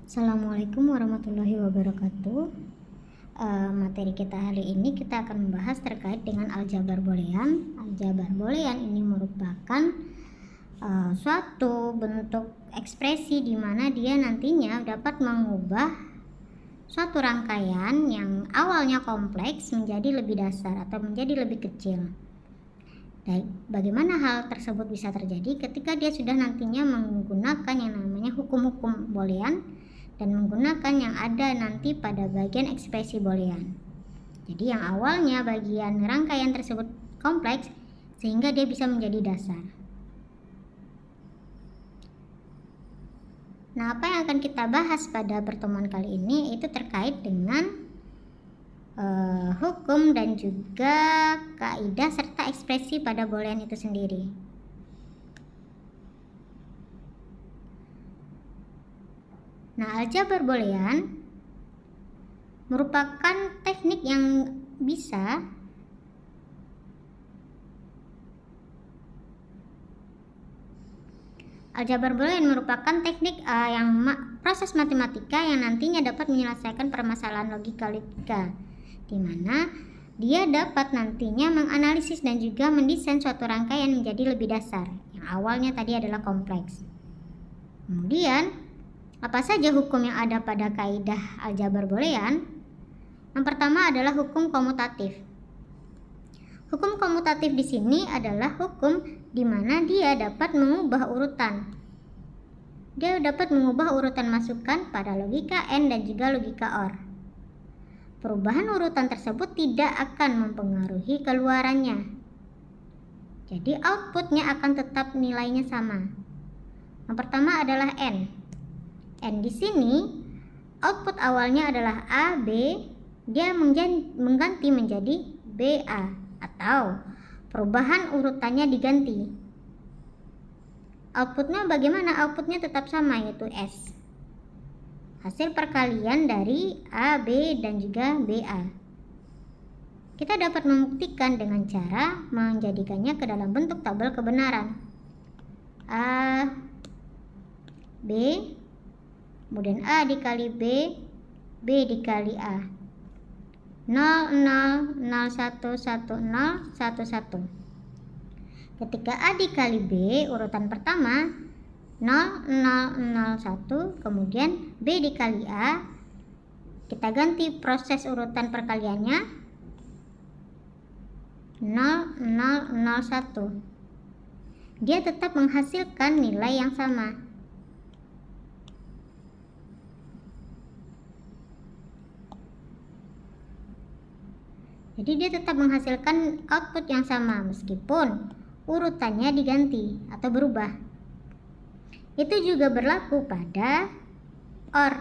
Assalamualaikum warahmatullahi wabarakatuh. Materi kita hari ini kita akan membahas terkait dengan aljabar boolean. Aljabar boolean ini merupakan suatu bentuk ekspresi di mana dia nantinya dapat mengubah suatu rangkaian yang awalnya kompleks menjadi lebih dasar atau menjadi lebih kecil. Bagaimana hal tersebut bisa terjadi ketika dia sudah nantinya menggunakan yang namanya hukum-hukum boolean dan menggunakan yang ada nanti pada bagian ekspresi boolean. Jadi yang awalnya bagian rangkaian tersebut kompleks sehingga dia bisa menjadi dasar. Nah, apa yang akan kita bahas pada pertemuan kali ini itu terkait dengan hukum dan juga kaidah serta ekspresi pada boolean itu sendiri. Nah, aljabar boolean merupakan teknik yang bisa aljabar boolean merupakan teknik proses matematika yang nantinya dapat menyelesaikan permasalahan logika, di mana dia dapat nantinya menganalisis dan juga mendesain suatu rangkaian menjadi lebih dasar yang awalnya tadi adalah kompleks. Kemudian apa saja hukum yang ada pada kaidah aljabar boolean? Yang pertama adalah hukum komutatif. Hukum komutatif di sini adalah hukum di mana dia dapat mengubah urutan. Dia dapat mengubah urutan masukan pada logika AND dan juga logika OR. Perubahan urutan tersebut tidak akan mempengaruhi keluarannya. Jadi outputnya akan tetap nilainya sama. Yang pertama adalah N. N di sini output awalnya adalah A, B, dia mengganti menjadi BA atau perubahan urutannya diganti. Outputnya bagaimana? Outputnya tetap sama, yaitu S. Hasil perkalian dari A, B, dan juga BA. Kita dapat membuktikan dengan cara menjadikannya ke dalam bentuk tabel kebenaran. A, B, kemudian A dikali B, B dikali A. 0, 0, 0, 1, 1, 0, 1, 1. Ketika A dikali B, urutan pertama 0, 0, 0, 1, kemudian B dikali A, kita ganti proses urutan perkaliannya 0, 0, 0, 1. Dia tetap menghasilkan nilai yang sama. Jadi dia tetap menghasilkan output yang sama meskipun urutannya diganti atau berubah. Itu juga berlaku pada OR.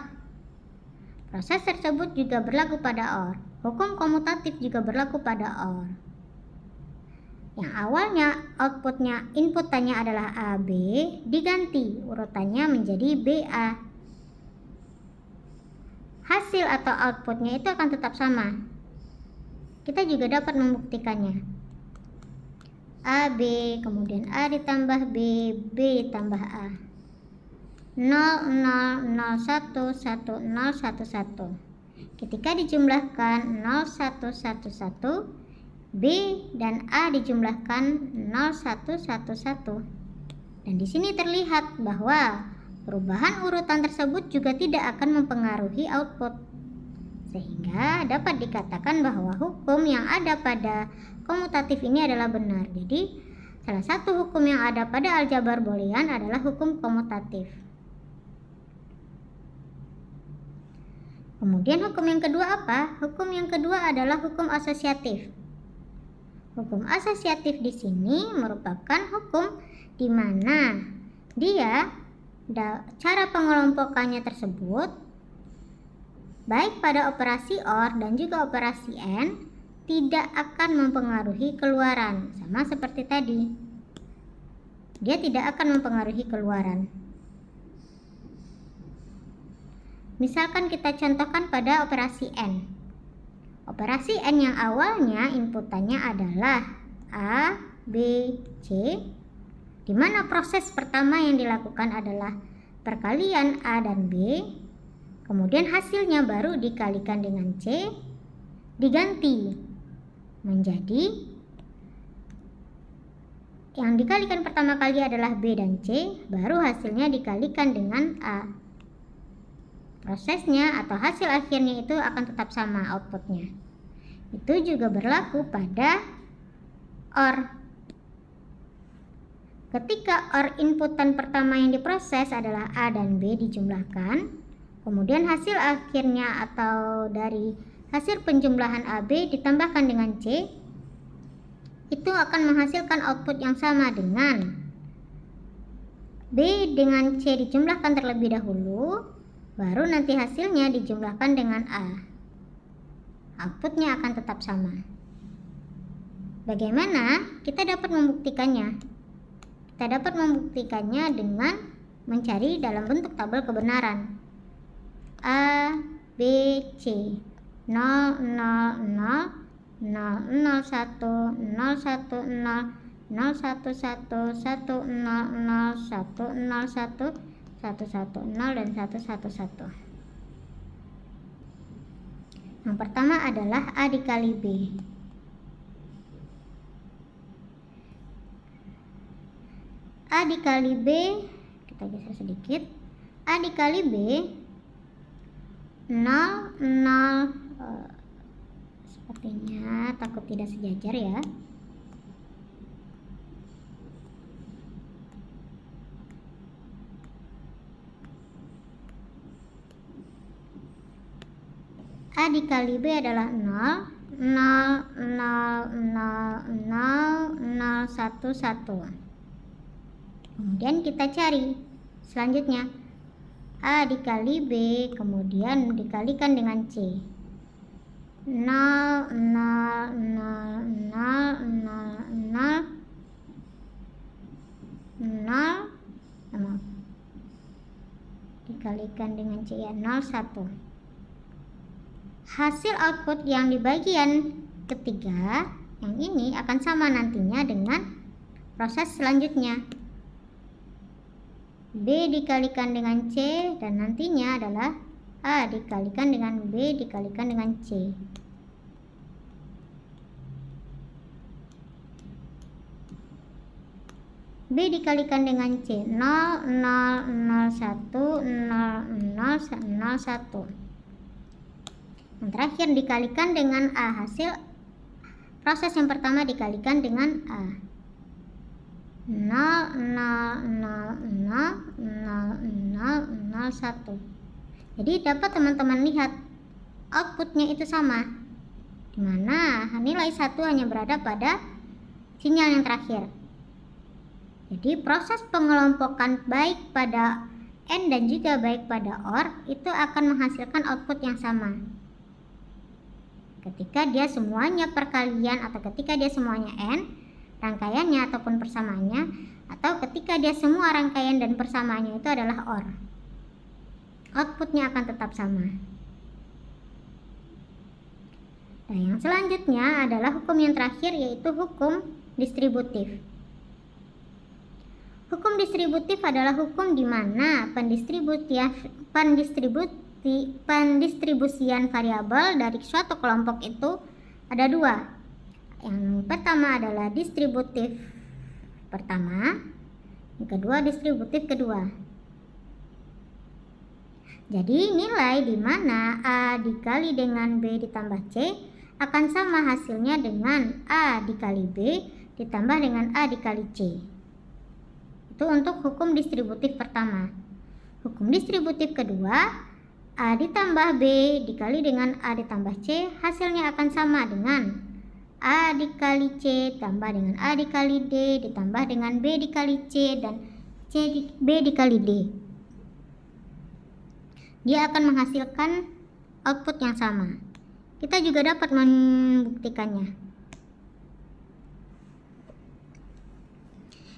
Proses tersebut juga berlaku pada OR. Hukum komutatif juga berlaku pada OR. Yang awalnya outputnya inputannya adalah AB, diganti urutannya menjadi BA. Hasil atau outputnya itu akan tetap sama. Kita juga dapat membuktikannya. AB, kemudian A ditambah B, B ditambah A. 0, 0, 0, 1, 1, 0, 1, 1. Ketika dijumlahkan 0, 1, 1, 1, B dan A dijumlahkan 0, 1, 1, 1. Dan di sini terlihat bahwa perubahan urutan tersebut juga tidak akan mempengaruhi output. Sehingga dapat dikatakan bahwa hukum yang ada pada komutatif ini adalah benar. Jadi salah satu hukum yang ada pada aljabar boolean adalah hukum komutatif. Kemudian hukum yang kedua apa? Hukum yang kedua adalah hukum asosiatif. Hukum asosiatif di sini merupakan hukum di mana dia cara pengelompokannya tersebut baik pada operasi OR dan juga operasi AND tidak akan mempengaruhi keluaran, sama seperti tadi. Dia tidak akan mempengaruhi keluaran. Misalkan kita contohkan pada operasi AND. Operasi AND yang awalnya inputannya adalah A, B, C, di mana proses pertama yang dilakukan adalah perkalian A dan B. Kemudian hasilnya baru dikalikan dengan C, diganti menjadi yang dikalikan pertama kali adalah B dan C, baru hasilnya dikalikan dengan A. Prosesnya atau hasil akhirnya itu akan tetap sama outputnya. Itu juga berlaku pada OR. Ketika OR inputan pertama yang diproses adalah A dan B dijumlahkan, kemudian hasil akhirnya atau dari hasil penjumlahan AB ditambahkan dengan C, itu akan menghasilkan output yang sama dengan B dengan C dijumlahkan terlebih dahulu, baru nanti hasilnya dijumlahkan dengan A. Outputnya akan tetap sama. Bagaimana kita dapat membuktikannya? Kita dapat membuktikannya dengan mencari dalam bentuk tabel kebenaran. A, B, C 0, 0, 0, 0, 0, 1, 0, 1, 0, 0, 1, 1, 1, 0, 1, 1, 1, 0, dan 1, 1, 1. Yang pertama adalah A dikali B. A dikali B, kita geser sedikit. A dikali B 0, 0, sepertinya takut tidak sejajar ya. A dikali B adalah 0, 0, 0, 0, 0, 0, 1, 1. Kemudian kita cari selanjutnya A dikali B, kemudian dikalikan dengan C. 0, 0, 0, 0, 0, 0, 0, dikalikan dengan C ya, 0, 1. Hasil output yang di bagian ketiga, yang ini akan sama nantinya dengan proses selanjutnya. B dikalikan dengan C dan nantinya adalah A dikalikan dengan B dikalikan dengan C. B dikalikan dengan C 0, 0, 0, 1, 0, 0, 0, 1. Yang terakhir dikalikan dengan A. Hasil proses yang pertama dikalikan dengan A. 0, 0, 0, 0, 0, 0, 0, 1. Jadi dapat teman-teman lihat outputnya itu sama, dimana nilai 1 hanya berada pada sinyal yang terakhir. Jadi proses pengelompokan baik pada AND dan juga baik pada OR itu akan menghasilkan output yang sama. Ketika dia semuanya perkalian atau ketika dia semuanya AND rangkaiannya ataupun persamaannya, atau ketika dia semua rangkaian dan persamaannya itu adalah OR, outputnya akan tetap sama. Nah, yang selanjutnya adalah hukum yang terakhir, yaitu hukum distributif. Hukum distributif adalah hukum di mana pendistribusian variabel dari suatu kelompok itu ada dua. Yang pertama adalah distributif pertama, yang kedua distributif kedua. Jadi nilai di mana A dikali dengan B ditambah C akan sama hasilnya dengan A dikali B ditambah dengan A dikali C. Itu untuk hukum distributif pertama. Hukum distributif kedua, A ditambah B dikali dengan A ditambah C hasilnya akan sama dengan A dikali C tambah dengan A dikali D ditambah dengan B dikali C dan B dikali D. Dia akan menghasilkan output yang sama. Kita juga dapat membuktikannya.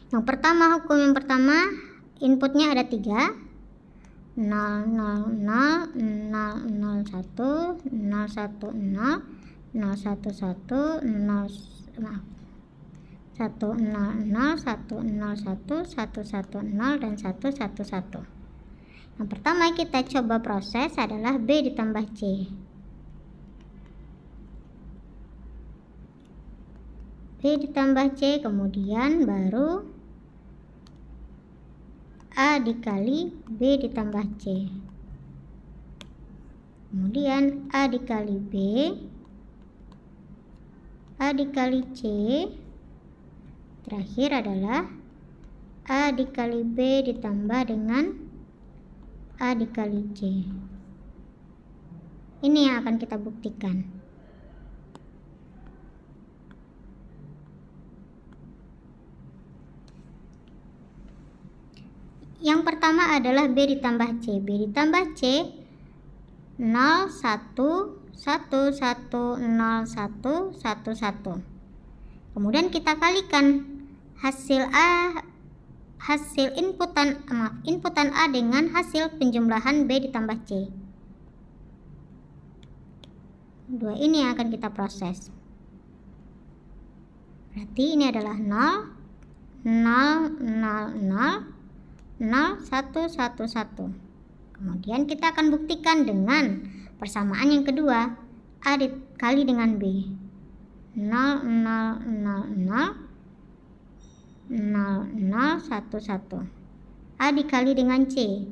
Hukum yang pertama, inputnya ada 3, 0, 0, 0, 0, 0, 1, 0, 1, 0, 0, 1, 1, 0, 1, 0, 0, 1, 0, 1, 1, 0, dan 1, 1, 1. Yang pertama kita coba proses adalah B ditambah C. B ditambah C, kemudian baru A dikali B ditambah C. Kemudian A dikali B, A dikali C. Terakhir adalah A dikali B ditambah dengan A dikali C. Ini yang akan kita buktikan. Yang pertama adalah B ditambah C. B ditambah C 0, 1, 1, 1, 0, 1, 1, 1. Kemudian kita kalikan hasil inputan A dengan hasil penjumlahan B ditambah C. Dua ini yang akan kita proses. Berarti ini adalah 0, 0, 0, 0, 0, 1, 1, 1. Kemudian kita akan buktikan dengan persamaan yang kedua, A dikali dengan B. 0, 0, 0, 0, 0, 0, 1, 1. A dikali dengan C.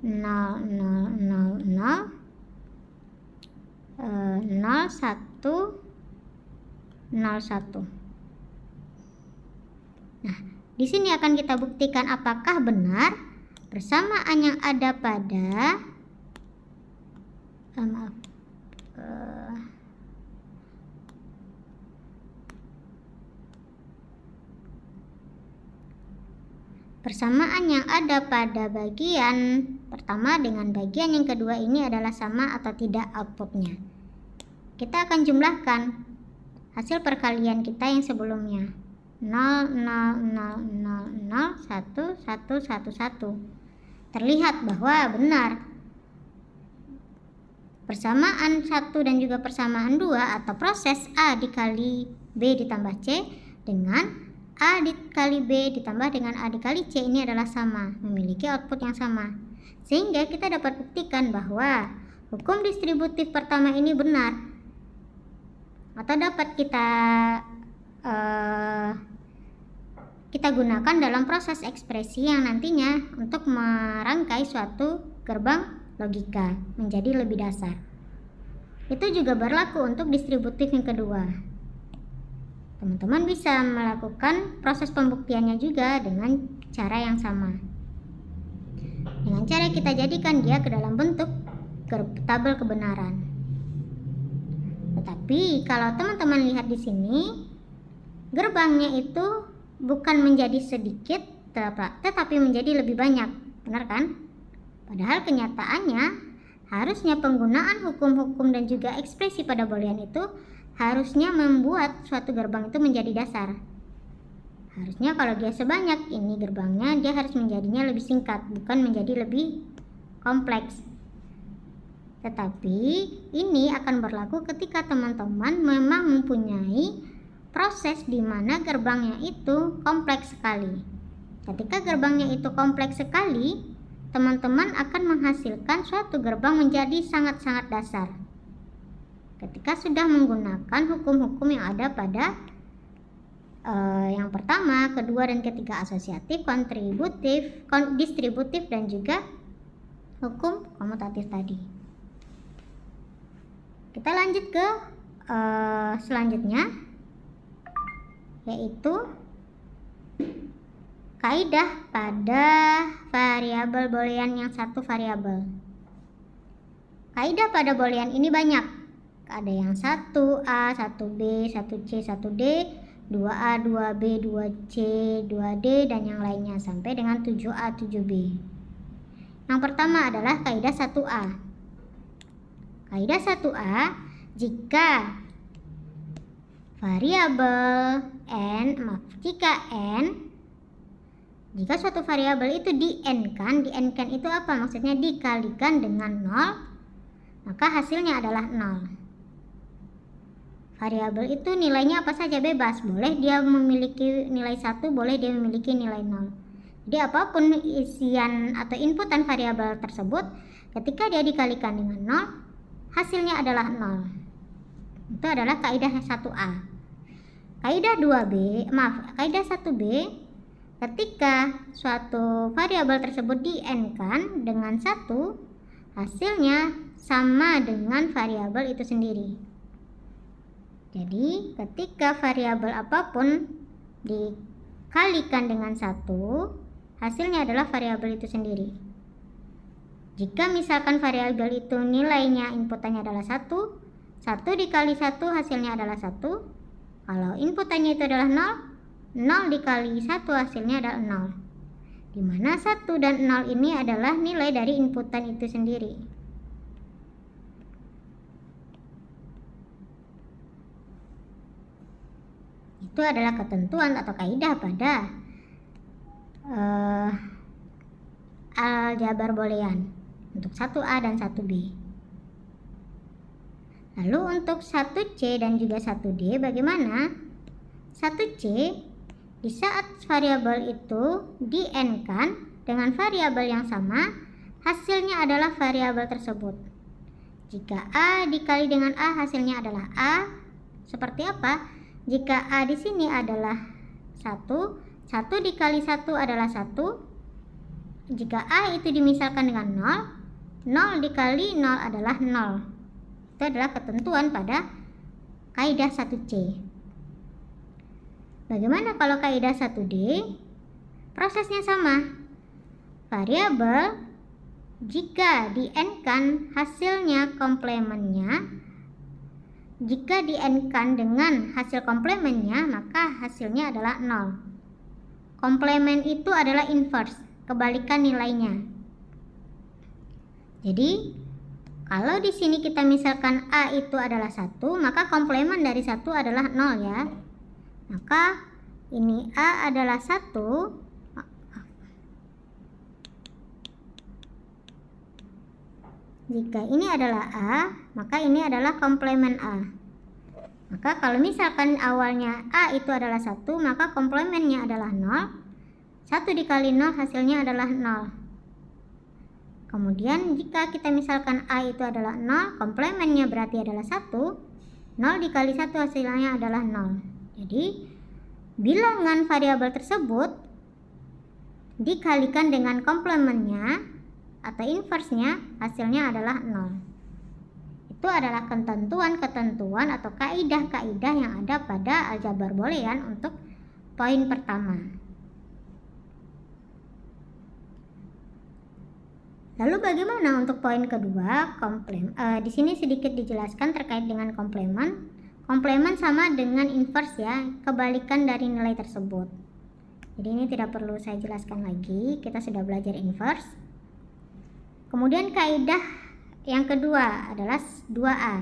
0, 0, 0, 0, 0, 1, 0, 1. Nah, di sini akan kita buktikan apakah benar persamaan yang ada pada persamaan yang ada pada bagian pertama dengan bagian yang kedua ini adalah sama atau tidak outputnya. Kita akan jumlahkan hasil perkalian kita yang sebelumnya. 0, 0, 0, 0, 0, 1, 1, 1, 1. Terlihat bahwa benar persamaan 1 dan juga persamaan 2 atau proses A dikali B ditambah C dengan A dikali B ditambah dengan A dikali C ini adalah sama, memiliki output yang sama. Sehingga kita dapat buktikan bahwa hukum distributif pertama ini benar. Atau dapat kita gunakan dalam proses ekspresi yang nantinya untuk merangkai suatu gerbang logika menjadi lebih dasar. Itu juga berlaku untuk distributif yang kedua. Teman-teman bisa melakukan proses pembuktiannya juga dengan cara yang sama. Dengan cara kita jadikan dia ke dalam bentuk tabel kebenaran. Tetapi kalau teman-teman lihat di sini, gerbangnya itu bukan menjadi sedikit tetapi menjadi lebih banyak. Benar kan? Padahal kenyataannya harusnya penggunaan hukum-hukum dan juga ekspresi pada boolean itu harusnya membuat suatu gerbang itu menjadi dasar. Harusnya kalau dia sebanyak ini gerbangnya, dia harus menjadinya lebih singkat, bukan menjadi lebih kompleks. Tetapi ini akan berlaku ketika teman-teman memang mempunyai proses di mana gerbangnya itu kompleks sekali. Ketika gerbangnya itu kompleks sekali, teman-teman akan menghasilkan suatu gerbang menjadi sangat-sangat dasar. Ketika sudah menggunakan hukum-hukum yang ada pada yang pertama, kedua, dan ketiga asosiatif, kontributif, distributif, dan juga hukum komutatif tadi. Kita lanjut ke selanjutnya, yaitu kaidah pada variabel boolean yang satu variabel. Kaidah pada boolean ini banyak. Ada yang 1A, 1B, 1C, 1D, 2A, 2B, 2C, 2D, dan yang lainnya sampai dengan 7A, 7B. Yang pertama adalah kaidah 1A. Kaidah 1A, jika variabel jika suatu variabel itu di-n-kan itu apa? Maksudnya dikalikan dengan 0, maka hasilnya adalah 0. Variabel itu nilainya apa saja bebas, boleh dia memiliki nilai 1, boleh dia memiliki nilai 0. Jadi apapun isian atau inputan variabel tersebut, ketika dia dikalikan dengan 0, hasilnya adalah 0. Itu adalah kaidah 1A. Kaidah 1B, ketika suatu variabel tersebut di-n-kan dengan 1, hasilnya sama dengan variabel itu sendiri. Jadi ketika variabel apapun dikalikan dengan 1, hasilnya adalah variabel itu sendiri. Jika misalkan variabel itu nilainya inputannya adalah 1 dikali 1 hasilnya adalah 1. Kalau inputannya itu adalah 0 dikali 1 hasilnya adalah 0. Dimana 1 dan 0 ini adalah nilai dari inputan itu sendiri. Itu adalah ketentuan atau kaidah pada aljabar boolean untuk 1A dan 1B. Lalu untuk 1C dan juga 1D bagaimana? 1C di saat variabel itu di-n-kan dengan variabel yang sama, hasilnya adalah variabel tersebut. Jika A dikali dengan A, hasilnya adalah A. Seperti apa? Jika A di sini adalah 1 dikali 1 adalah 1. Jika A itu dimisalkan dengan 0 dikali 0 adalah 0. Itu adalah ketentuan pada kaidah 1C. Bagaimana kalau kaidah 1D? Prosesnya sama. Variabel jika di-n-kan hasilnya komplemennya, jika di-n-kan dengan hasil komplemennya, maka hasilnya adalah 0. Komplemen itu adalah inverse, kebalikan nilainya. Jadi kalau di sini kita misalkan A itu adalah 1, maka komplemen dari 1 adalah 0 ya. Maka ini A adalah 1. Jika ini adalah A, maka ini adalah komplemen A. Maka kalau misalkan awalnya A itu adalah 1, maka komplemennya adalah 0. 1 dikali 0 hasilnya adalah 0. Kemudian jika kita misalkan A itu adalah 0, komplemennya berarti adalah 1. 0 dikali 1 hasilnya adalah 0. Jadi bilangan variabel tersebut dikalikan dengan komplemennya atau inversenya, hasilnya adalah 0. Itu adalah ketentuan-ketentuan atau kaidah-kaidah yang ada pada aljabar boolean untuk poin pertama. Lalu bagaimana untuk poin kedua? Di sini sedikit dijelaskan terkait dengan komplemen. Komplemen sama dengan inverse ya, kebalikan dari nilai tersebut. Jadi ini tidak perlu saya jelaskan lagi, kita sudah belajar inverse. Kemudian kaidah yang kedua adalah 2A.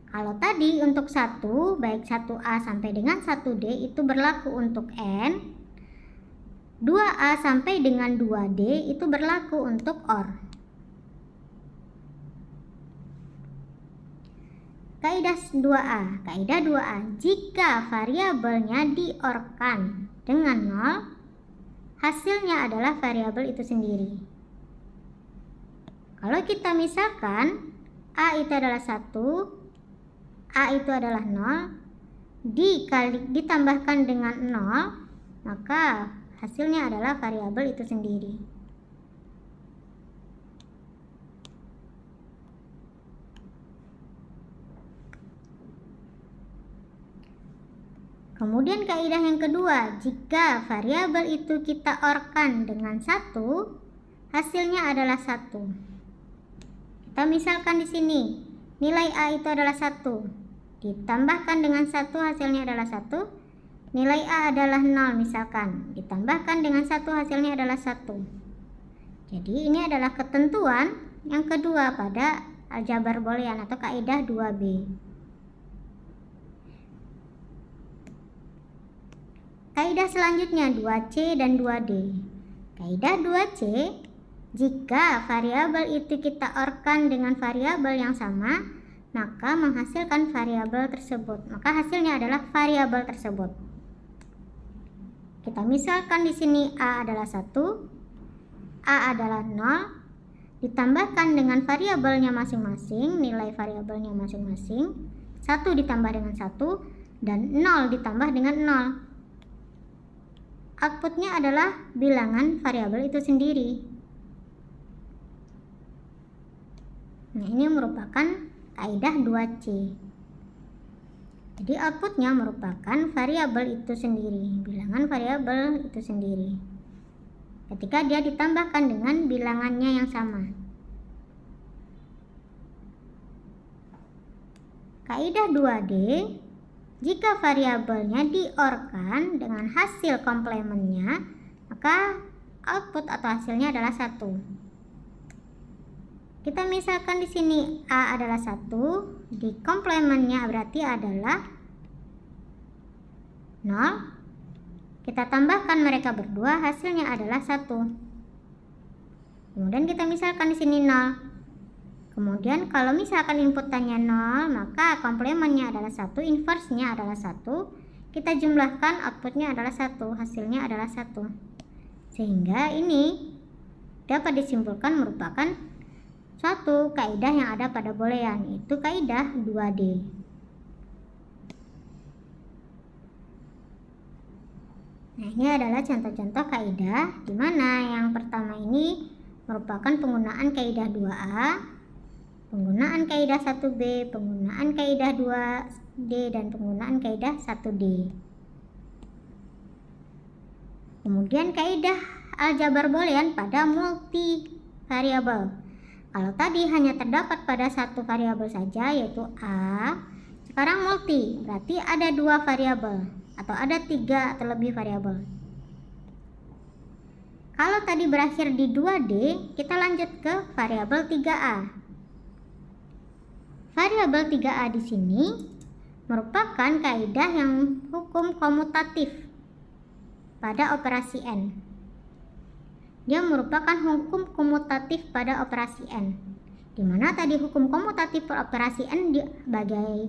Kalau tadi untuk 1, baik 1A sampai dengan 1D itu berlaku untuk N, 2A sampai dengan 2D itu berlaku untuk OR. Kaidah 2A, jika variabelnya di-OR-kan dengan 0, hasilnya adalah variabel itu sendiri. Kalau kita misalkan A itu adalah 1, A itu adalah 0, ditambahkan dengan 0, maka hasilnya adalah variabel itu sendiri. Kemudian kaidah yang kedua, jika variabel itu kita OR-kan dengan 1, hasilnya adalah 1. Kita misalkan di sini, nilai A itu adalah 1, ditambahkan dengan 1 hasilnya adalah 1. Nilai A adalah 0 misalkan, ditambahkan dengan 1 hasilnya adalah 1. Jadi ini adalah ketentuan yang kedua pada aljabar boolean atau kaidah 2B. Kaidah selanjutnya 2C dan 2D. Kaidah 2C, jika variabel itu kita OR-kan dengan variabel yang sama, maka menghasilkan variabel tersebut. Maka hasilnya adalah variabel tersebut. Kita misalkan di sini A adalah 1, A adalah 0, ditambahkan dengan variabelnya masing-masing, nilai variabelnya masing-masing, 1 ditambah dengan 1, dan 0 ditambah dengan 0. Outputnya adalah bilangan variabel itu sendiri. Nah, ini merupakan kaidah 2C. Jadi outputnya merupakan variabel itu sendiri, bilangan variabel itu sendiri, ketika dia ditambahkan dengan bilangannya yang sama. Kaidah 2D, jika variabelnya di-OR-kan dengan hasil komplementnya, maka output atau hasilnya adalah 1. Kita misalkan di sini A adalah 1, di komplementnya berarti adalah 0. Kita tambahkan mereka berdua, hasilnya adalah 1. Kemudian kita misalkan di sini 0. Kemudian kalau misalkan inputannya 0, maka komplementnya adalah 1, inverse-nya adalah 1. Kita jumlahkan, outputnya adalah 1, hasilnya adalah 1. Sehingga ini dapat disimpulkan merupakan suatu kaidah yang ada pada boolean, itu kaidah 2D. Nah, ini adalah contoh-contoh kaidah di mana yang pertama ini merupakan penggunaan kaidah 2A, penggunaan kaidah 1B, penggunaan kaidah 2D, dan penggunaan kaidah 1D. Kemudian kaidah aljabar boolean pada multi variabel. Kalau tadi hanya terdapat pada satu variabel saja, yaitu A, sekarang multi, berarti ada 2 variabel atau ada 3 atau lebih variabel. Kalau tadi berakhir di 2D, kita lanjut ke variabel 3A. Variabel 3A di sini merupakan kaidah yang hukum komutatif pada operasi N. Dia merupakan hukum komutatif pada operasi N, di mana tadi hukum komutatif per operasi N sebagai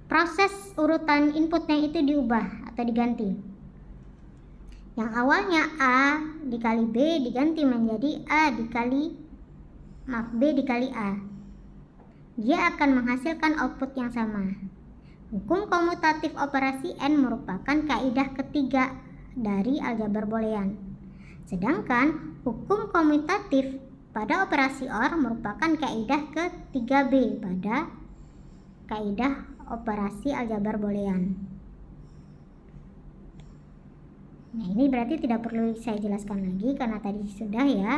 proses urutan inputnya itu diubah atau diganti. Yang awalnya A dikali B diganti menjadi B dikali A. Dia akan menghasilkan output yang sama. Hukum komutatif operasi N merupakan kaidah ketiga dari aljabar boolean. Sedangkan hukum komutatif pada operasi OR merupakan kaidah ke-3B pada kaidah operasi aljabar boolean. Nah, ini berarti tidak perlu saya jelaskan lagi karena tadi sudah ya.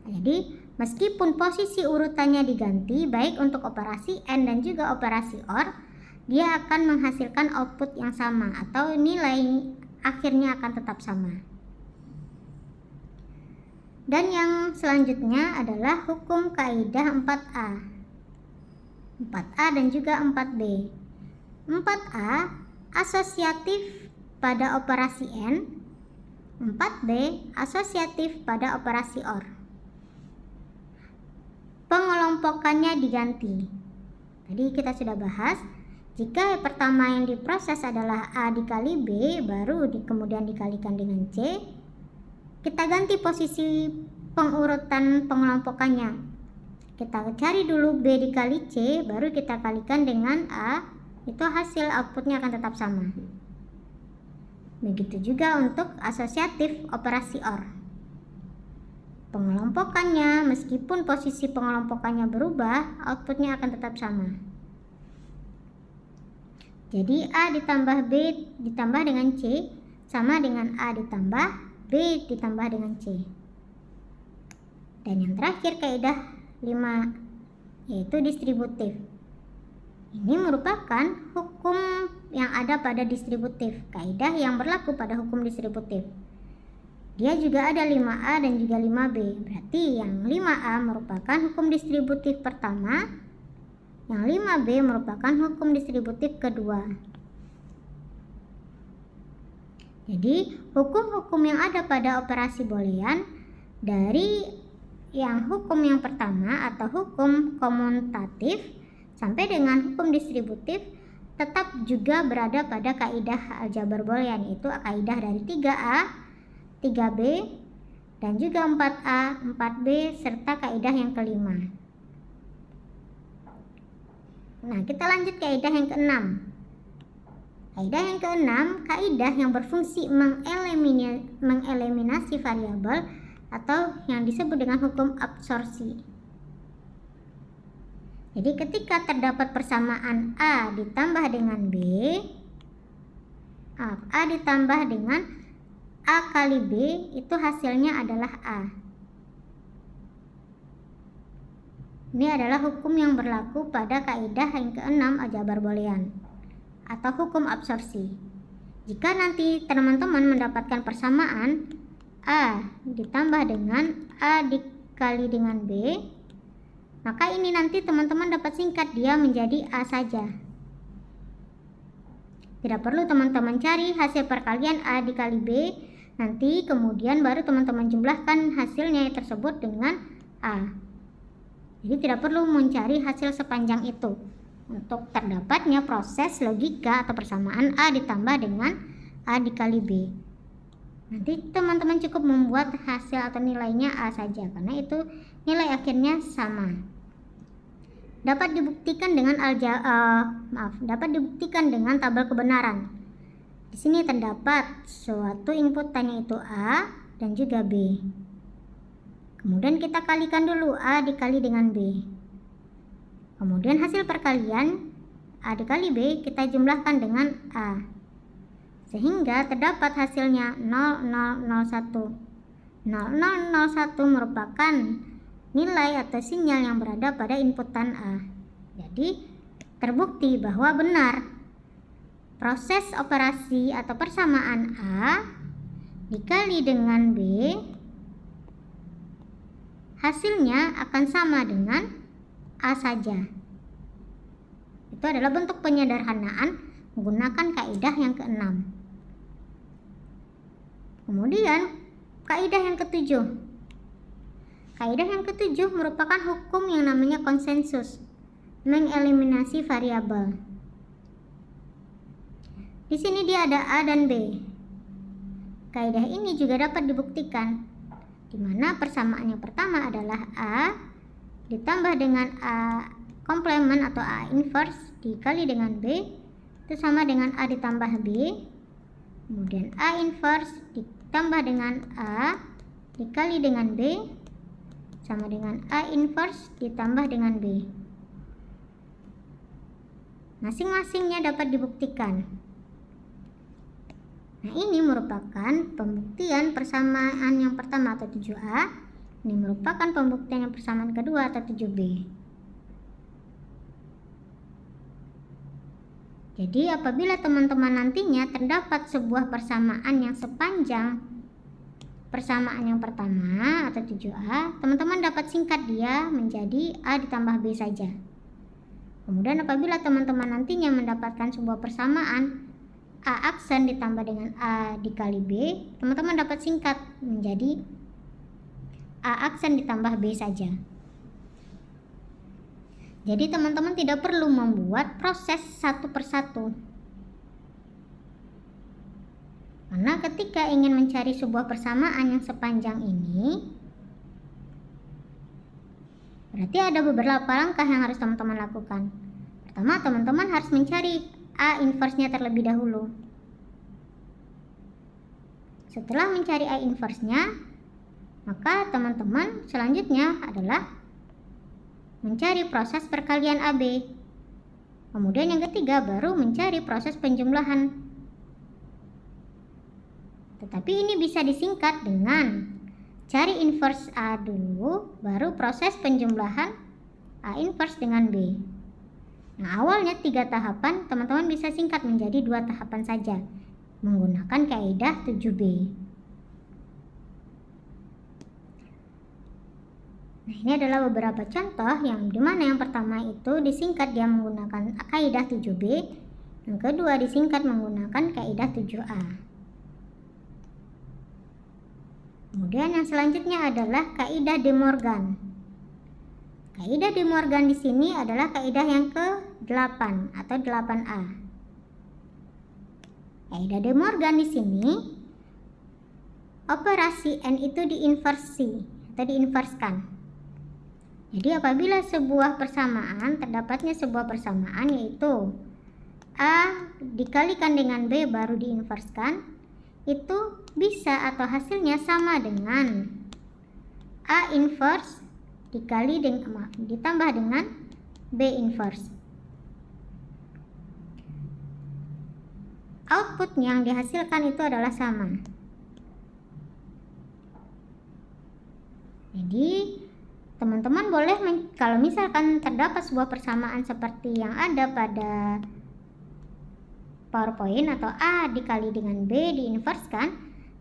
Jadi, meskipun posisi urutannya diganti baik untuk operasi N dan juga operasi OR, dia akan menghasilkan output yang sama atau nilai akhirnya akan tetap sama. Dan yang selanjutnya adalah hukum kaidah 4A. 4A dan juga 4B. 4A asosiatif pada operasi N, 4B asosiatif pada operasi OR. Pengelompokannya diganti. Tadi kita sudah bahas, jika yang pertama yang diproses adalah A dikali B, baru kemudian dikalikan dengan C, kita ganti posisi pengurutan pengelompokannya. Kita cari dulu B dikali C, baru kita kalikan dengan A, itu hasil outputnya akan tetap sama. Begitu juga untuk asosiatif operasi OR. Pengelompokannya, meskipun posisi pengelompokannya berubah, outputnya akan tetap sama. Jadi A ditambah B ditambah dengan C sama dengan A ditambah B ditambah dengan C. Dan yang terakhir kaidah 5, yaitu distributif. Ini merupakan hukum yang ada pada distributif, kaidah yang berlaku pada hukum distributif. Dia juga ada 5A dan juga 5B. Berarti yang 5A merupakan hukum distributif pertama, yang 5B merupakan hukum distributif kedua. Jadi, hukum-hukum yang ada pada operasi boolean dari yang hukum yang pertama atau hukum komutatif sampai dengan hukum distributif tetap juga berada pada kaidah aljabar boolean, yaitu kaidah dari 3A, 3B, dan juga 4A, 4B, serta kaidah yang kelima. Nah, kita lanjut kaidah yang keenam. Kaidah yang keenam, kaidah yang berfungsi mengeliminasi variabel atau yang disebut dengan hukum absorpsi. Jadi ketika terdapat persamaan A ditambah dengan B, A ditambah dengan A kali B, itu hasilnya adalah A. Ini adalah hukum yang berlaku pada kaidah yang keenam aljabar boolean atau hukum absorpsi. Jika nanti teman-teman mendapatkan persamaan A ditambah dengan A dikali dengan B, maka ini nanti teman-teman dapat singkat dia menjadi A saja. Tidak perlu teman-teman cari hasil perkalian A dikali B, nanti kemudian baru teman-teman jumlahkan hasilnya tersebut dengan A. Jadi tidak perlu mencari hasil sepanjang itu untuk terdapatnya proses logika atau persamaan A ditambah dengan A dikali B. Nanti teman-teman cukup membuat hasil atau nilainya A saja, karena itu nilai akhirnya sama. Dapat dibuktikan dengan dapat dibuktikan dengan tabel kebenaran. Di sini terdapat suatu inputannya itu A dan juga B. Kemudian kita kalikan dulu A dikali dengan B. Kemudian hasil perkalian A dikali B kita jumlahkan dengan A, sehingga terdapat hasilnya 0001. 0001 merupakan nilai atau sinyal yang berada pada inputan A. Jadi terbukti bahwa benar proses operasi atau persamaan A dikali dengan B hasilnya akan sama dengan A saja. Itu adalah bentuk penyederhanaan menggunakan kaidah yang keenam. Kemudian kaidah yang ketujuh. Kaidah yang ketujuh merupakan hukum yang namanya konsensus, mengeliminasi variabel. Di sini dia ada A dan B. Kaidah ini juga dapat dibuktikan, di mana persamaan yang pertama adalah A ditambah dengan A komplement atau A inverse dikali dengan B, itu sama dengan A ditambah B. Kemudian A inverse ditambah dengan A dikali dengan B sama dengan A inverse ditambah dengan B. Masing-masingnya dapat dibuktikan. Nah, ini merupakan pembuktian persamaan yang pertama atau 7A. Ini merupakan pembuktian yang persamaan kedua atau 7B. Jadi apabila teman-teman nantinya terdapat sebuah persamaan yang sepanjang persamaan yang pertama atau 7A, teman-teman dapat singkat dia menjadi A ditambah B saja. Kemudian apabila teman-teman nantinya mendapatkan sebuah persamaan A aksen ditambah dengan A dikali B, teman-teman dapat singkat menjadi A aksen ditambah B saja. Jadi teman-teman tidak perlu membuat proses satu persatu. Karena ketika ingin mencari sebuah persamaan yang sepanjang ini, berarti ada beberapa langkah yang harus teman-teman lakukan. Pertama, teman-teman harus mencari A inverse-nya terlebih dahulu. Setelah mencari A inverse-nya, maka teman-teman selanjutnya adalah mencari proses perkalian AB. Kemudian yang ketiga baru mencari proses penjumlahan. Tetapi ini bisa disingkat dengan cari inverse A dulu, baru proses penjumlahan A inverse dengan B. Nah, awalnya 3 tahapan, teman-teman bisa singkat menjadi 2 tahapan saja menggunakan kaidah 7B. Nah, ini adalah beberapa contoh yang dimana yang pertama itu disingkat dia menggunakan kaidah 7B, yang kedua disingkat menggunakan kaidah 7A. Kemudian yang selanjutnya adalah kaidah De Morgan. Kaidah De Morgan di sini adalah kaidah yang ke-8 atau 8A. Kaidah De Morgan di sini, operasi N itu diinversi atau diinverskan. Jadi apabila sebuah persamaan, terdapatnya sebuah persamaan yaitu A dikalikan dengan B baru diinverskan, itu bisa atau hasilnya sama dengan A inverse ditambah dengan B inverse. Output yang dihasilkan itu adalah sama. Jadi teman-teman boleh kalau misalkan terdapat sebuah persamaan seperti yang ada pada PowerPoint atau A dikali dengan B diinverskan,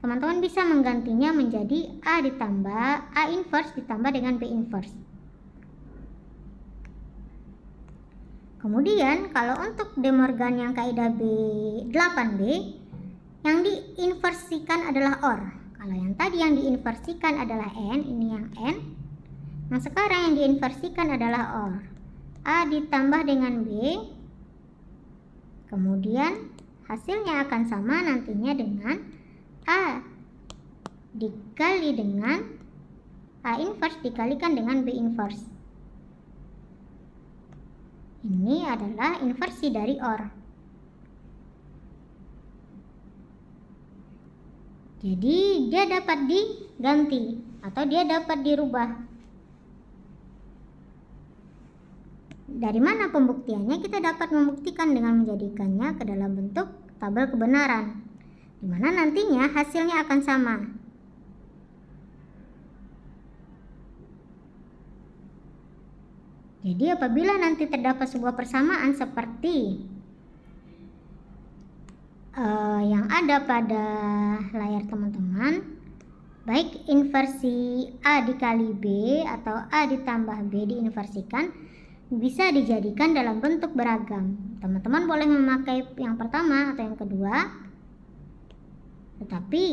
teman-teman bisa menggantinya menjadi A inverse ditambah dengan B inverse. Kemudian kalau untuk De Morgan yang kaidah B8B, yang diinversikan adalah OR. Kalau yang tadi yang diinversikan adalah N, ini yang N. Yang sekarang yang diinversikan adalah OR. A ditambah dengan B, kemudian hasilnya akan sama nantinya dengan A dikali dengan A inverse dikalikan dengan B inverse. Ini adalah inversi dari OR. Jadi dia dapat diganti atau dia dapat dirubah. Dari mana pembuktiannya? Kita dapat membuktikan dengan menjadikannya ke dalam bentuk tabel kebenaran, di mana nantinya hasilnya akan sama. Jadi apabila nanti terdapat sebuah persamaan seperti yang ada pada layar teman-teman, baik inversi A dikali B atau A ditambah B diinversikan, bisa dijadikan dalam bentuk beragam. Teman-teman boleh memakai yang pertama atau yang kedua, tetapi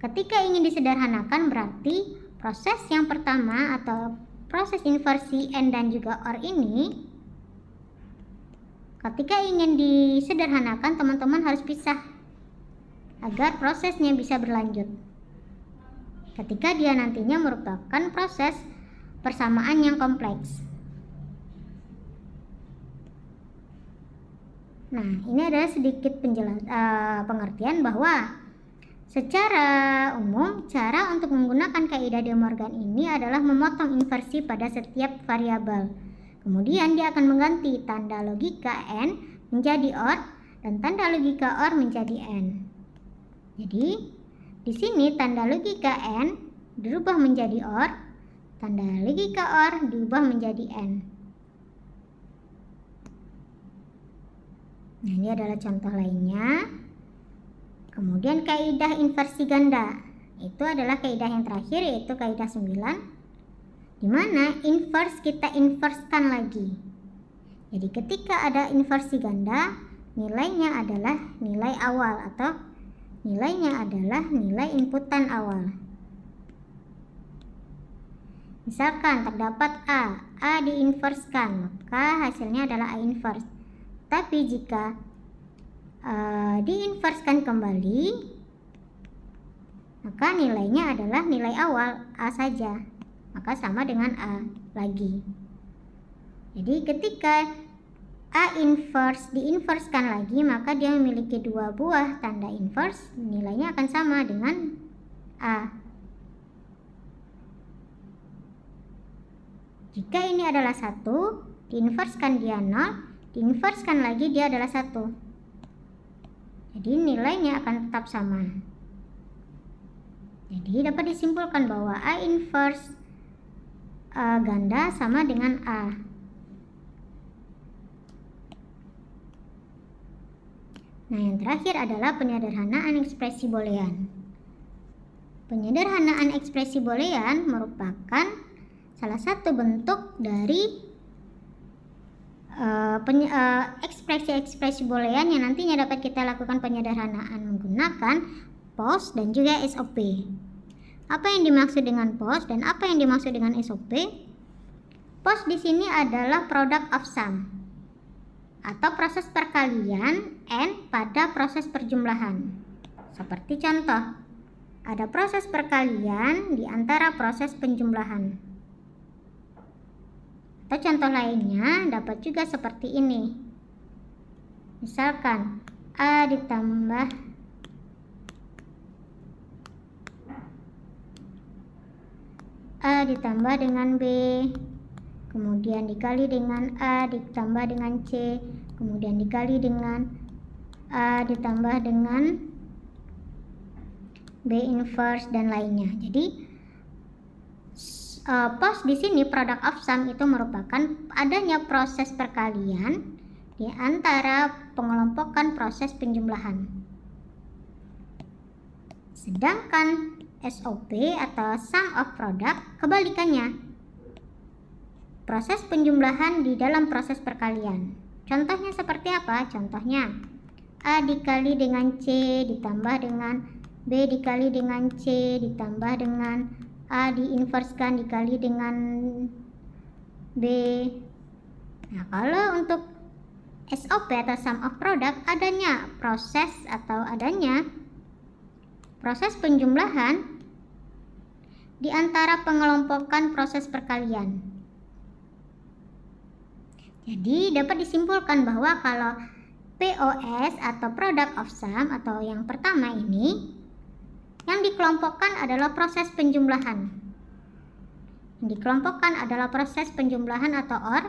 ketika ingin disederhanakan berarti proses yang pertama atau proses inversi N dan juga OR ini, ketika ingin disederhanakan teman-teman harus pisah agar prosesnya bisa berlanjut. Ketika dia nantinya merupakan proses persamaan yang kompleks. Nah, ini adalah sedikit pengertian bahwa secara umum, cara untuk menggunakan kaidah De Morgan ini adalah memotong inversi pada setiap variabel. Kemudian dia akan mengganti tanda logika N menjadi OR dan tanda logika OR menjadi N. Jadi, di sini tanda logika N dirubah menjadi OR, tanda logika OR diubah menjadi N. Nah, ini adalah contoh lainnya. Kemudian kaidah inversi ganda, itu adalah kaidah yang terakhir yaitu kaidah 9, di mana inverse kita inverskan lagi. Jadi ketika ada inversi ganda, nilainya adalah nilai awal atau nilainya adalah nilai inputan awal. Misalkan terdapat A diinverskan, maka hasilnya adalah A inverse. Tapi jika diinverskan kembali, maka nilainya adalah nilai awal A saja, maka sama dengan A lagi. Jadi ketika A inverse diinverskan lagi, maka dia memiliki dua buah tanda inverse, nilainya akan sama dengan A. Jika ini adalah 1, diinverskan dia 0, diinverskan lagi dia adalah 1. Jadi nilainya akan tetap sama. Jadi dapat disimpulkan bahwa A inverse ganda sama dengan A. Nah, yang terakhir adalah penyederhanaan ekspresi boolean. Penyederhanaan ekspresi boolean merupakan salah satu bentuk dari ekspresi-ekspresi boolean yang nantinya dapat kita lakukan penyederhanaan menggunakan POS dan juga SOP. Apa yang dimaksud dengan POS dan apa yang dimaksud dengan SOP? POS di sini adalah product of sum atau proses perkalian N pada proses perjumlahan. Seperti contoh, ada proses perkalian di antara proses penjumlahan. Atau contoh lainnya dapat juga seperti ini. Misalkan A ditambah dengan B, kemudian dikali dengan A ditambah dengan C, kemudian dikali dengan A ditambah dengan B inverse dan lainnya. Jadi POS di sini product of sum itu merupakan adanya proses perkalian di antara pengelompokan proses penjumlahan. Sedangkan SOP atau sum of product kebalikannya. Proses penjumlahan di dalam proses perkalian. Contohnya seperti apa? Contohnya A dikali dengan C ditambah dengan B dikali dengan C ditambah dengan A diinverskan dikali dengan B. Nah, kalau untuk SOP atau sum of product adanya proses penjumlahan di antara pengelompokan proses perkalian. Jadi dapat disimpulkan bahwa kalau POS atau product of sum atau yang pertama ini yang dikelompokkan adalah proses penjumlahan. Yang dikelompokkan adalah proses penjumlahan atau OR,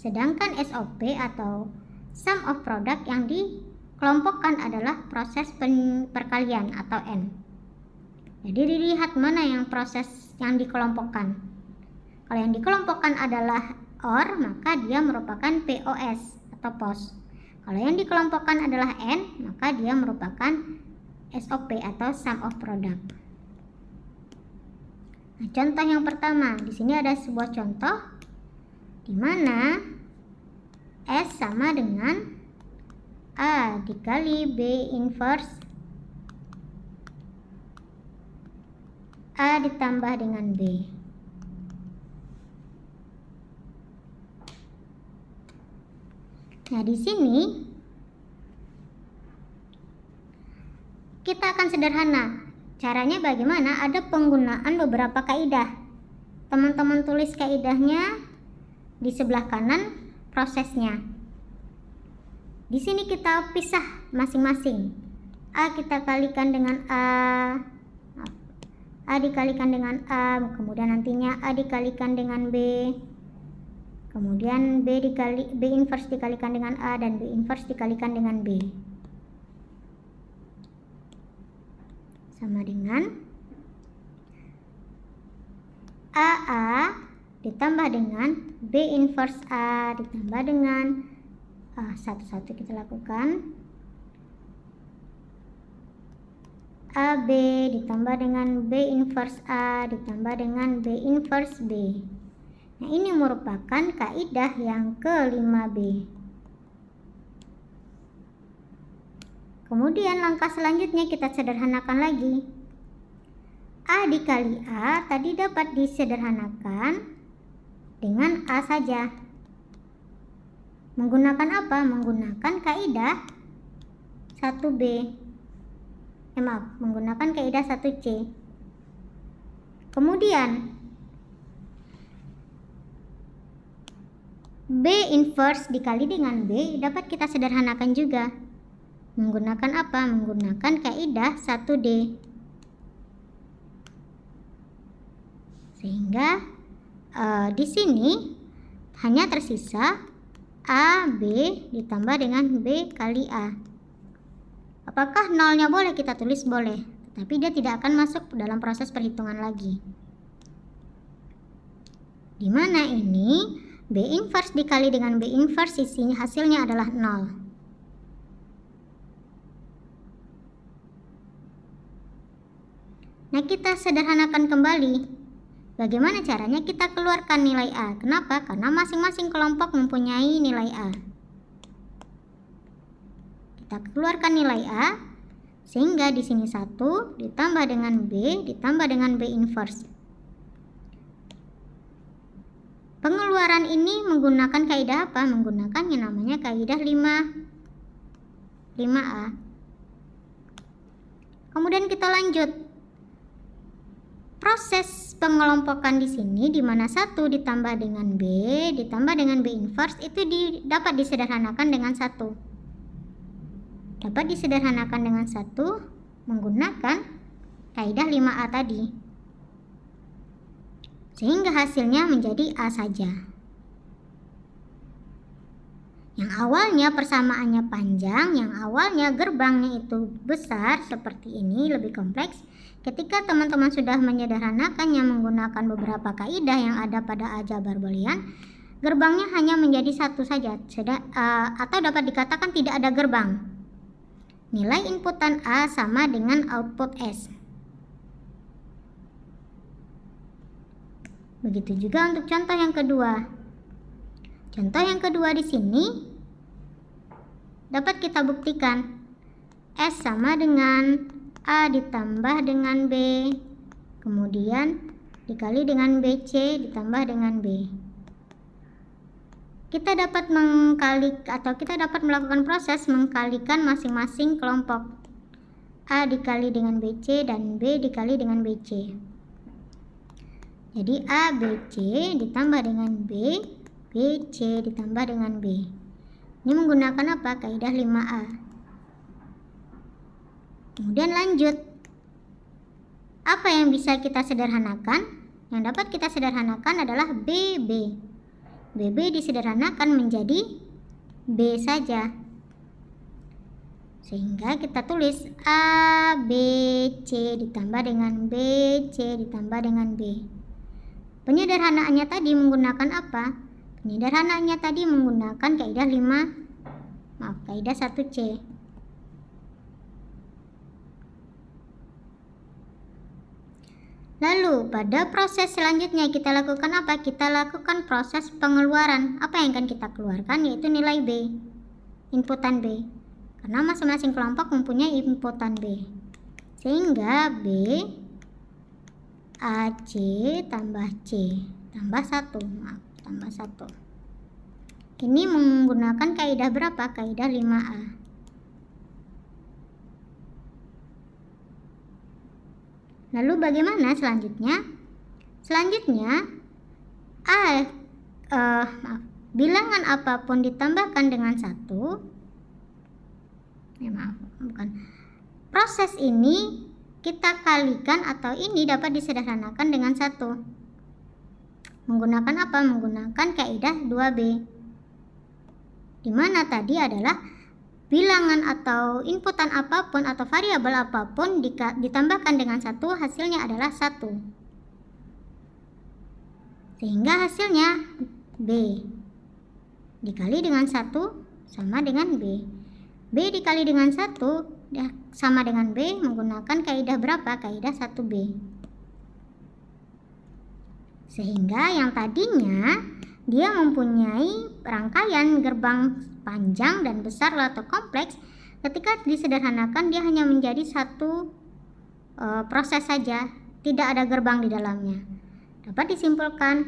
sedangkan SOP atau sum of product yang dikelompokkan adalah proses perkalian atau N. Jadi dilihat mana yang proses yang dikelompokkan. Kalau yang dikelompokkan adalah OR, maka dia merupakan POS atau POS. Kalau yang dikelompokkan adalah N, maka dia merupakan SOP atau sum of product. Nah, contoh yang pertama, di sini ada sebuah contoh di mana S sama dengan A dikali B inverse A ditambah dengan B. Nah, di sini kita akan sederhana. Caranya bagaimana? Ada penggunaan beberapa kaidah. Teman-teman tulis kaidahnya di sebelah kanan prosesnya. Di sini kita pisah masing-masing. A kita kalikan dengan A dikalikan dengan A, kemudian nantinya A dikalikan dengan B. Kemudian B inverse dikalikan dengan A dan B inverse dikalikan dengan B. Sama dengan AA ditambah dengan B inverse A ditambah dengan satu-satu kita lakukan AB ditambah dengan B inverse A ditambah dengan B inverse B. Nah, ini merupakan kaidah yang ke-5B. Kemudian langkah selanjutnya kita sederhanakan lagi. A dikali A tadi dapat disederhanakan dengan A saja. Menggunakan apa? Menggunakan kaidah 1B. Menggunakan kaidah 1C. Kemudian B inverse dikali dengan B dapat kita sederhanakan juga. Menggunakan apa? Menggunakan kaidah 1D. Sehingga di sini hanya tersisa AB ditambah dengan B kali A. Apakah nolnya boleh kita tulis? Boleh, tapi dia tidak akan masuk dalam proses perhitungan lagi. Di mana ini B inverse dikali dengan B inverse isinya hasilnya adalah 0. Nah, kita sederhanakan kembali. Bagaimana caranya kita keluarkan nilai A? Kenapa? Karena masing-masing kelompok mempunyai nilai A. Kita keluarkan nilai A, sehingga di sini 1 ditambah dengan B ditambah dengan B inverse. Pengeluaran ini menggunakan kaidah apa? Menggunakan yang namanya kaidah 5A. Kemudian kita lanjut. Proses pengelompokan di sini di mana 1 ditambah dengan B ditambah dengan B inverse itu dapat disederhanakan dengan 1. Dapat disederhanakan dengan 1 menggunakan kaidah 5A tadi. Sehingga hasilnya menjadi A saja. Yang awalnya persamaannya panjang, yang awalnya gerbangnya itu besar seperti ini, lebih kompleks. Ketika teman-teman sudah menyederhanakannya menggunakan beberapa kaidah yang ada pada aljabar boolean, gerbangnya hanya menjadi 1 saja, atau dapat dikatakan tidak ada gerbang. Nilai inputan A sama dengan output S. Begitu juga untuk contoh yang kedua. Contoh yang kedua di sini dapat kita buktikan. S sama dengan A ditambah dengan B, kemudian dikali dengan BC ditambah dengan B. Kita dapat kita dapat melakukan proses mengkalikan masing-masing kelompok. A dikali dengan BC dan B dikali dengan BC. Jadi A BC ditambah dengan B, BC ditambah dengan B. Ini menggunakan apa? Kaidah 5A. Kemudian lanjut. Apa yang bisa kita sederhanakan? Yang dapat kita sederhanakan adalah BB. BB disederhanakan menjadi B saja. Sehingga kita tulis A, B, C ditambah dengan B, C ditambah dengan B. Penyederhanaannya tadi menggunakan apa? Penyederhanaannya tadi menggunakan kaidah 1C. Lalu pada proses selanjutnya kita lakukan apa? Kita lakukan proses pengeluaran. Apa yang akan kita keluarkan? Yaitu nilai B, inputan B. Karena masing-masing kelompok mempunyai inputan B. Sehingga B AC tambah C tambah 1. Ini menggunakan kaidah berapa? Kaidah 5A. Lalu bagaimana selanjutnya? Selanjutnya bilangan apapun ditambahkan dengan 1. Proses ini kita kalikan atau ini dapat disederhanakan dengan 1. Menggunakan apa? Menggunakan kaidah 2B. Di mana tadi adalah bilangan atau inputan apapun atau variabel apapun ditambahkan dengan 1, hasilnya adalah 1. Sehingga hasilnya B dikali dengan 1 sama dengan B. B dikali dengan 1 sama dengan B menggunakan kaidah berapa? Kaidah 1B. Sehingga yang tadinya dia mempunyai rangkaian gerbang panjang dan besar atau kompleks, ketika disederhanakan dia hanya menjadi 1 proses saja, tidak ada gerbang di dalamnya. Dapat disimpulkan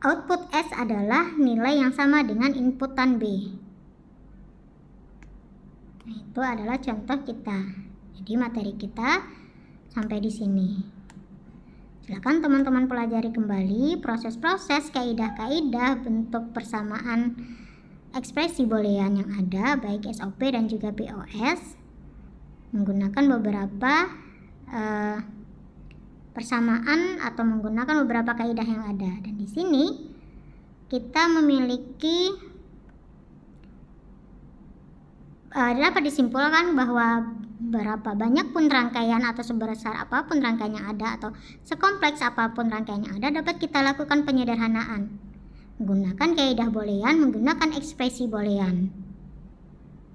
output S adalah nilai yang sama dengan inputan B. Nah, itu adalah contoh kita. Jadi materi kita sampai di sini. Silakan teman-teman pelajari kembali proses-proses kaidah-kaidah bentuk persamaan ekspresi boolean yang ada, baik SOP dan juga POS, menggunakan beberapa persamaan atau menggunakan beberapa kaidah yang ada. Dan di sini kita memiliki dapat disimpulkan bahwa berapa banyak pun rangkaian atau sebesar apapun rangkaian yang ada atau sekompleks apapun rangkaian yang ada, dapat kita lakukan penyederhanaan menggunakan kaidah boolean, menggunakan ekspresi boolean.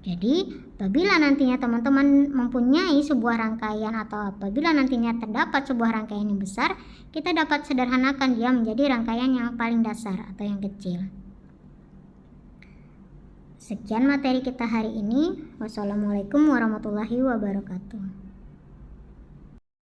Jadi apabila nantinya teman-teman mempunyai sebuah rangkaian atau apabila nantinya terdapat sebuah rangkaian yang besar, kita dapat sederhanakan dia menjadi rangkaian yang paling dasar atau yang kecil. Sekian materi kita hari ini. Wassalamualaikum warahmatullahi wabarakatuh.